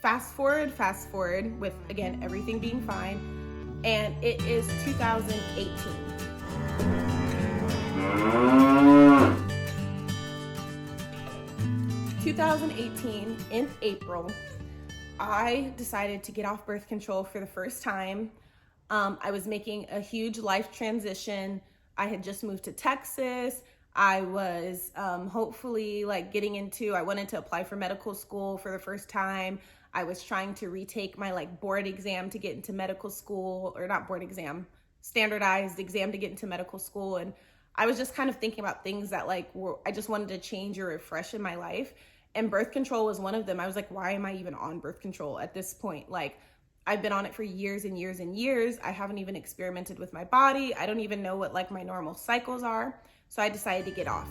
fast forward with, again, everything being fine, and it is 2018. 2018 in April, I decided to get off birth control for the first time. I was making a huge life transition. I had just moved to Texas. I was hopefully like I wanted to apply for medical school for the first time. I was trying to retake my like board exam to get into medical school, or not board exam, standardized exam to get into medical school. And I was just kind of thinking about things that I just wanted to change or refresh in my life. And birth control was one of them. I was like, why am I even on birth control at this point? Like, I've been on it for years and years and years. I haven't even experimented with my body. I don't even know what like my normal cycles are. So I decided to get off.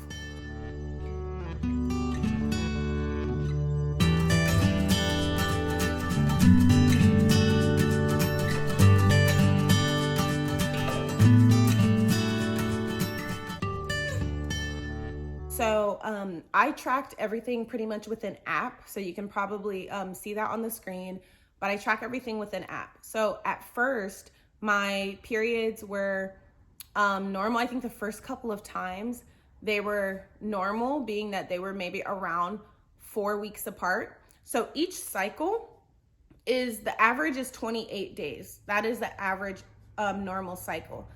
So I tracked everything pretty much with an app. So you can probably see that on the screen, but I track everything with an app. So at first, my periods were normal. I think the first couple of times they were normal, being that they were maybe around 4 weeks apart. So each cycle the average is 28 days. That is the average normal cycle.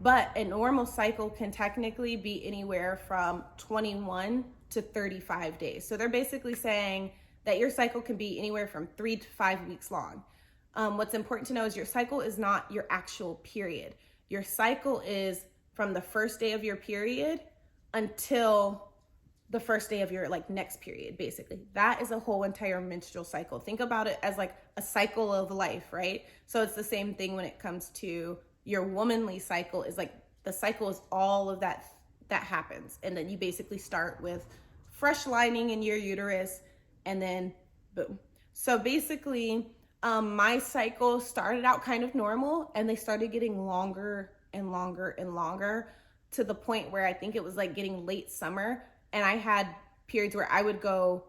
But a normal cycle can technically be anywhere from 21 to 35 days. So they're basically saying that your cycle can be anywhere from 3 to 5 weeks long. What's important to know is your cycle is not your actual period. Your cycle is from the first day of your period until the first day of your like next period, basically. That is a whole entire menstrual cycle. Think about it as like a cycle of life, right? So it's the same thing when it comes to your womanly cycle. Is like the cycle is all of that happens. And then you basically start with fresh lining in your uterus and then boom. So basically, my cycle started out kind of normal and they started getting longer and longer and longer to the point where I think it was like getting late summer. And I had periods where I would go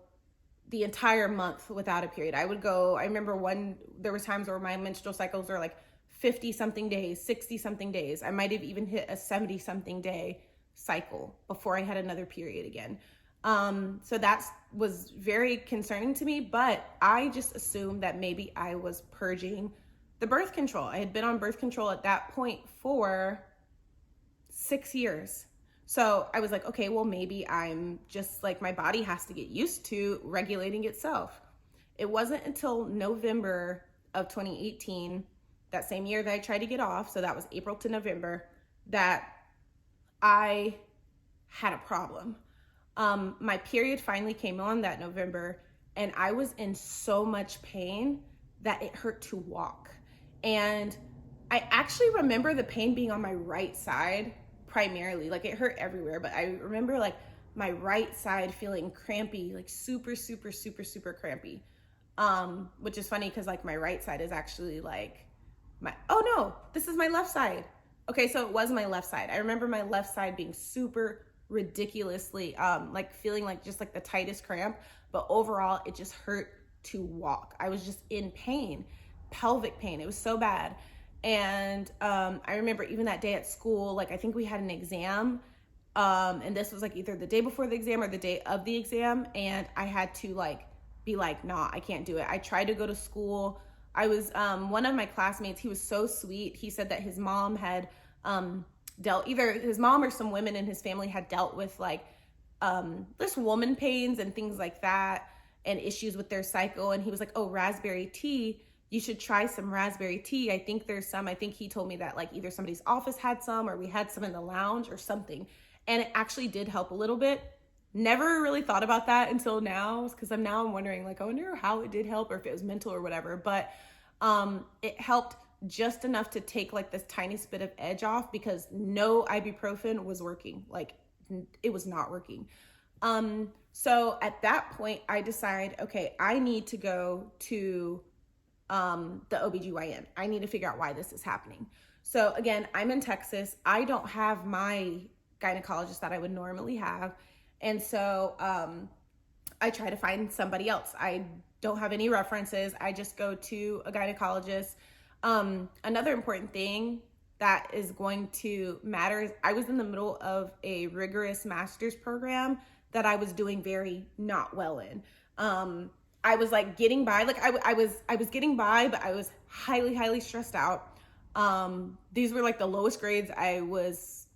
the entire month without a period. I remember there was times where my menstrual cycles were like 50 something days, 60 something days. I might have even hit a 70 something day cycle before I had another period again. So that was very concerning to me, but I just assumed that maybe I was purging the birth control. I had been on birth control at that point for 6 years. So I was like, okay, well, maybe I'm just like, my body has to get used to regulating itself. It wasn't until November of 2018, that same year that I tried to get off, so that was April to November, that I had a problem. My period finally came on that November, and I was in so much pain that it hurt to walk. And I actually remember the pain being on my right side primarily. Like, it hurt everywhere, but I remember like my right side feeling crampy, like super, super, super, super crampy. Which is funny because like my right side is actually like oh no, this is my left side. Okay, so it was my left side. I remember my left side being super ridiculously, like feeling like just like the tightest cramp, but overall it just hurt to walk. I was just in pain, pelvic pain. It was so bad. And I remember even that day at school, like I think we had an exam, and this was like either the day before the exam or the day of the exam, and I had to like be like, nah, I can't do it. I tried to go to school. I was, one of my classmates, he was so sweet. He said that his mom had either his mom or some women in his family had dealt with like just woman pains and things like that and issues with their cycle. And he was like, oh, raspberry tea, you should try some raspberry tea. I think there's some. I think he told me that like either somebody's office had some or we had some in the lounge or something. And it actually did help a little bit. Never really thought about that until now, because I'm wondering, like, I wonder how it did help or if it was mental or whatever. But it helped just enough to take like this tiniest bit of edge off, because no ibuprofen was working. Like, it was not working. So at that point I decide, okay, I need to go to the OBGYN. I need to figure out why this is happening. So again, I'm in Texas. I don't have my gynecologist that I would normally have. And so I try to find somebody else. I don't have any references. I just go to a gynecologist. Another important thing that is going to matter is I was in the middle of a rigorous master's program that I was doing very not well in. I was like getting by, like I was getting by, but I was highly stressed out. These were like the lowest grades I was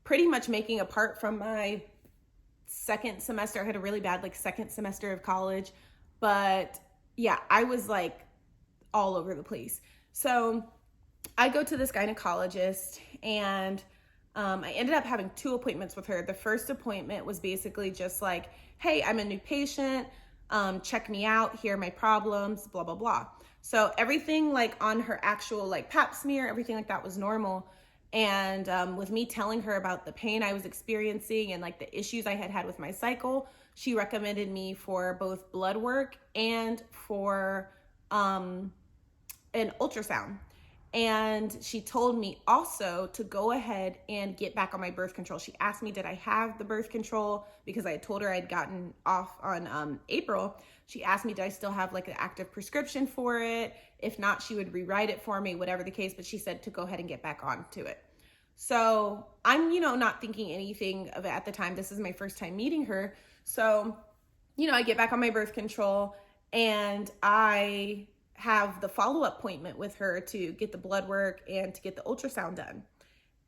pretty much making, apart from my second semester. I had a really bad like second semester of college, but yeah, I was like all over the place. So I go to this gynecologist, and I ended up having 2 appointments with her. The first appointment was basically just like, hey, I'm a new patient. Check me out. Here are my problems, blah, blah, blah. So everything like on her actual like pap smear, everything like that was normal. And with me telling her about the pain I was experiencing and like the issues I had with my cycle, she recommended me for both blood work and for an ultrasound. And she told me also to go ahead and get back on my birth control. She asked me, did I have the birth control? Because I had told her I'd gotten off on April. She asked me, did I still have like an active prescription for it? If not, she would rewrite it for me, whatever the case. But she said to go ahead and get back onto it. So I'm, not thinking anything of it at the time. This is my first time meeting her. So, I get back on my birth control, and I have the follow-up appointment with her to get the blood work and to get the ultrasound done.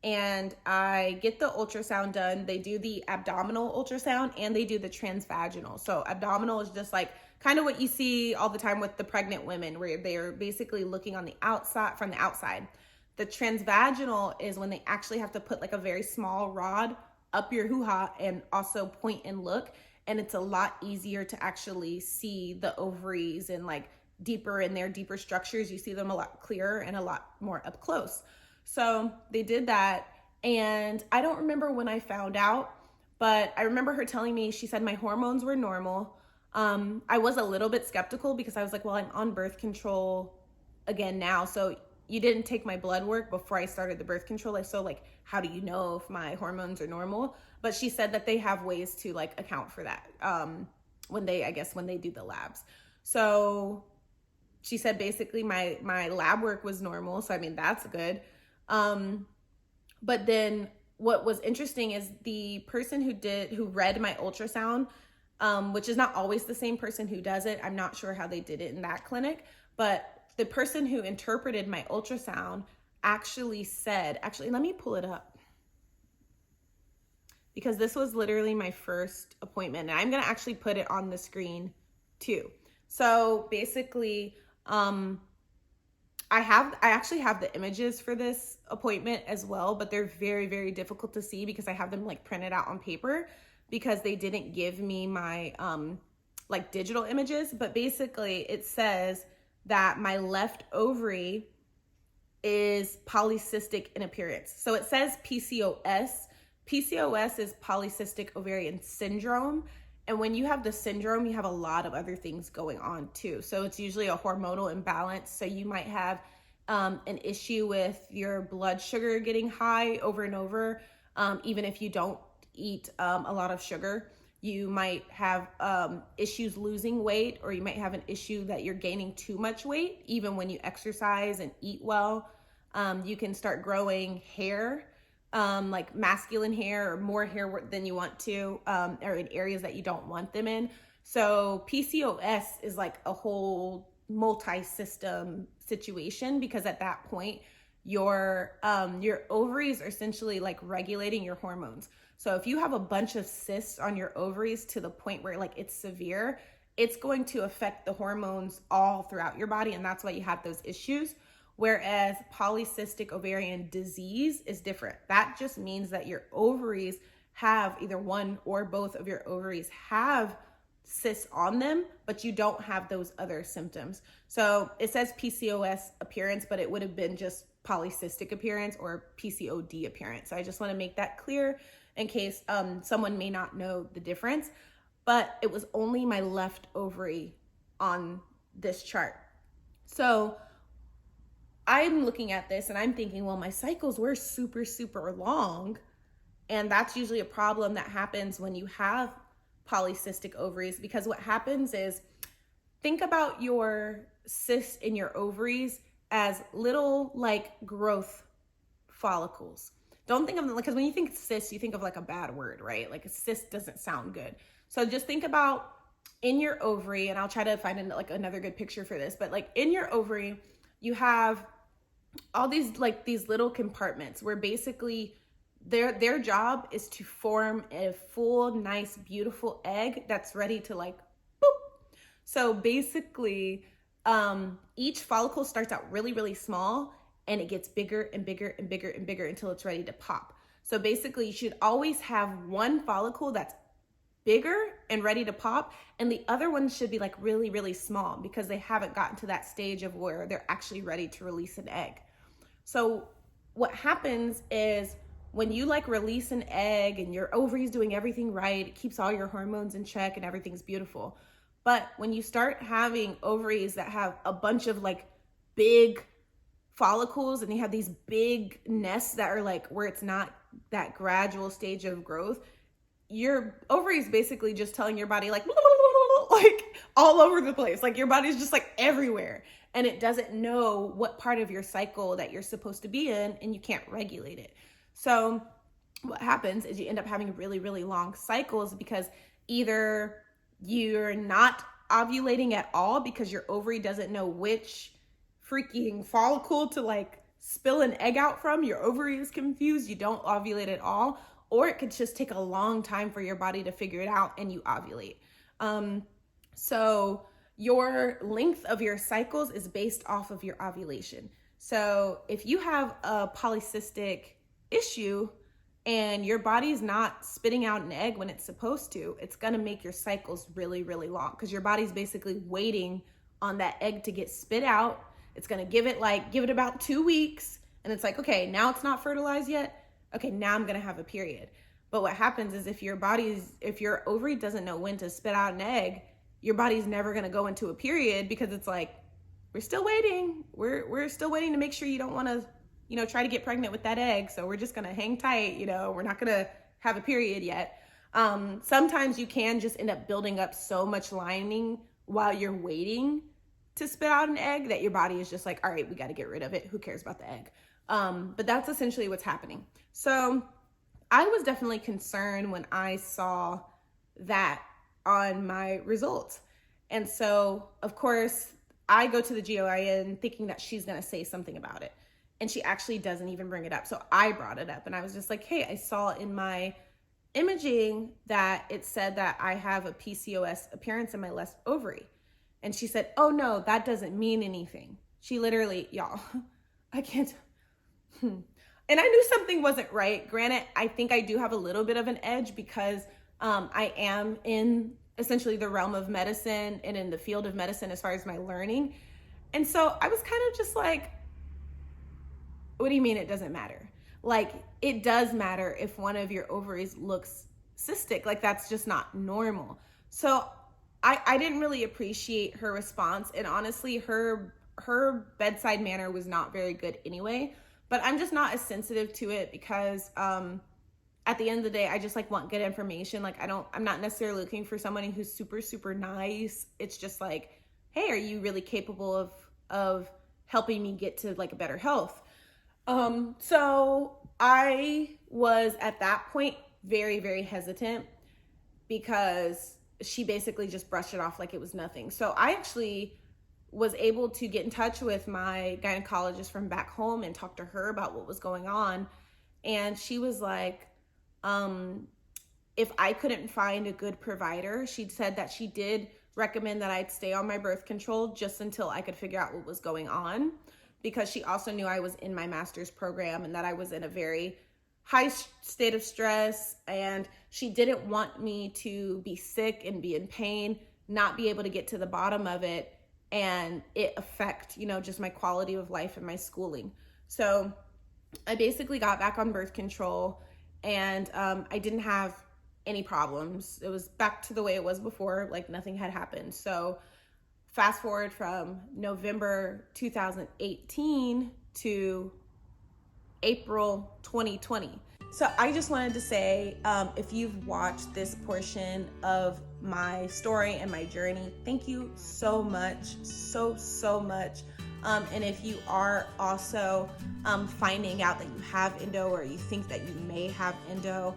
And I get the ultrasound done. They do the abdominal ultrasound and they do the transvaginal. So abdominal is just like kind of what you see all the time with the pregnant women, where they're basically looking on the outside, from the outside. The transvaginal is when they actually have to put like a very small rod up your hoo-ha and also point and look. And it's a lot easier to actually see the ovaries and like deeper in their deeper structures. You see them a lot clearer and a lot more up close. So they did that, and I don't remember when I found out, but I remember her telling me, she said my hormones were normal. I was a little bit skeptical because I was like, well, I'm on birth control again now, so you didn't take my blood work before I started the birth control. So like, how do you know if my hormones are normal? But she said that they have ways to like account for that when they do the labs. So she said basically my lab work was normal. So, I mean, that's good. But then what was interesting is the person who read my ultrasound, which is not always the same person who does it. I'm not sure how they did it in that clinic, but the person who interpreted my ultrasound actually said, let me pull it up, because this was literally my first appointment, and I'm going to actually put it on the screen too. So basically, I actually have the images for this appointment as well, but they're very difficult to see because I have them like printed out on paper because they didn't give me my like digital images. But basically it says that my left ovary is polycystic in appearance. So it says PCOS. PCOS is polycystic ovarian syndrome. And when you have the syndrome, you have a lot of other things going on too. So it's usually a hormonal imbalance. So you might have an issue with your blood sugar getting high over and over. Even if you don't eat a lot of sugar, you might have issues losing weight, or you might have an issue that you're gaining too much weight. Even when you exercise and eat well, you can start growing hair. Like masculine hair or more hair than you want to, or in areas that you don't want them in. So PCOS is like a whole multi-system situation, because at that point your ovaries are essentially like regulating your hormones. So if you have a bunch of cysts on your ovaries to the point where like it's severe, it's going to affect the hormones all throughout your body, and that's why you have those issues. Whereas polycystic ovarian disease is different. That just means that your ovaries have, either one or both of your ovaries have cysts on them, but you don't have those other symptoms. So it says PCOS appearance, but it would have been just polycystic appearance or PCOD appearance. So I just want to make that clear in case someone may not know the difference. But it was only my left ovary on this chart. So I'm looking at this and I'm thinking, well, my cycles were super long. And that's usually a problem that happens when you have polycystic ovaries, because what happens is think about your cysts in your ovaries as little like growth follicles. Don't think of them, because when you think cyst, you think of like a bad word, right? Like a cyst doesn't sound good. So just think about in your ovary, and I'll try to find like another good picture for this, but like in your ovary, you have all these like these little compartments where basically their job is to form a full, nice, beautiful egg that's ready to like boop. So basically, each follicle starts out really, really small, and it gets bigger and bigger and bigger and bigger until it's ready to pop. So basically, you should always have one follicle that's bigger and ready to pop, and the other ones should be like really, really small because they haven't gotten to that stage of where they're actually ready to release an egg. So what happens is when you like release an egg and your ovaries doing everything right, it keeps all your hormones in check and everything's beautiful. But when you start having ovaries that have a bunch of like big follicles, and you have these big nests that are like where it's not that gradual stage of growth, your ovaries basically just telling your body like all over the place. Like your body's just like everywhere, and it doesn't know what part of your cycle that you're supposed to be in, and you can't regulate it. So what happens is you end up having really, really long cycles because either you're not ovulating at all because your ovary doesn't know which freaking follicle to like spill an egg out from. Your ovary is confused. You don't ovulate at all, or it could just take a long time for your body to figure it out and you ovulate. So your length of your cycles is based off of your ovulation. So if you have a polycystic issue and your body's not spitting out an egg when it's supposed to, it's gonna make your cycles really, really long because your body's basically waiting on that egg to get spit out. It's gonna give it about 2 weeks, and it's like, okay, now it's not fertilized yet. Okay, now I'm gonna have a period. But what happens is if your ovary doesn't know when to spit out an egg, your body's never gonna go into a period because it's like, we're still waiting. We're still waiting to make sure you don't wanna, try to get pregnant with that egg. So we're just gonna hang tight, we're not gonna have a period yet. Sometimes you can just end up building up so much lining while you're waiting to spit out an egg that your body is just like, all right, we got to get rid of it. Who cares about the egg? But that's essentially what's happening. So I was definitely concerned when I saw that on my results. And so, of course, I go to the GYN thinking that she's going to say something about it. And she actually doesn't even bring it up. So I brought it up and I was just like, hey, I saw in my imaging that it said that I have a PCOS appearance in my left ovary. And she said, oh no, that doesn't mean anything. She literally, y'all, I can't. And I knew something wasn't right. Granted, I think I do have a little bit of an edge because I am in essentially the realm of medicine and in the field of medicine as far as my learning. And so I was kind of just like, what do you mean it doesn't matter? Like, it does matter if one of your ovaries looks cystic. Like, that's just not normal. So I didn't really appreciate her response. And honestly, her bedside manner was not very good anyway. But I'm just not as sensitive to it because at the end of the day, I just like want good information. Like, I'm not necessarily looking for somebody who's super, super nice. It's just like, hey, are you really capable of helping me get to like a better health? So I was at that point very, very hesitant because she basically just brushed it off like it was nothing. So I actually was able to get in touch with my gynecologist from back home and talk to her about what was going on. And she was like, if I couldn't find a good provider, she said that she did recommend that I'd stay on my birth control just until I could figure out what was going on, because she also knew I was in my master's program and that I was in a very high state of stress, and she didn't want me to be sick and be in pain, not be able to get to the bottom of it, and it affect, just my quality of life and my schooling. So I basically got back on birth control, and I didn't have any problems. It was back to the way it was before, like nothing had happened. So fast forward from November 2018 to April 2020. So I just wanted to say, if you've watched this portion of my story and my journey. Thank you so much, so much. And if you are also finding out that you have endo, or you think that you may have endo,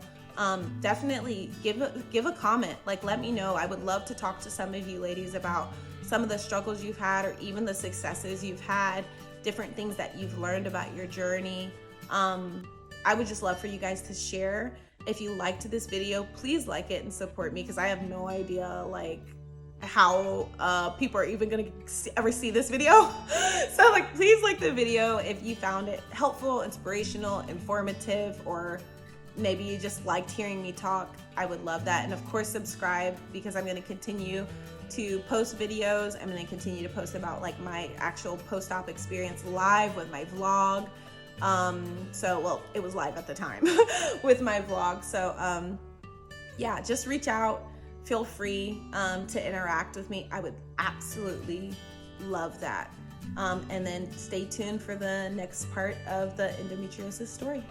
definitely give a comment. Like, let me know. I would love to talk to some of you ladies about some of the struggles you've had, or even the successes you've had, different things that you've learned about your journey. I would just love for you guys to share. If you liked this video, please like it and support me, because I have no idea like how people are even gonna ever see this video. So like, please like the video if you found it helpful, inspirational, informative, or maybe you just liked hearing me talk. I would love that. And of course, subscribe, because I'm going to continue to post videos. I'm going to continue to post about like my actual post-op experience live with my vlog. Well, it was live at the time with my vlog. So yeah, just reach out. Feel free to interact with me. I would absolutely love that. And then stay tuned for the next part of the endometriosis story.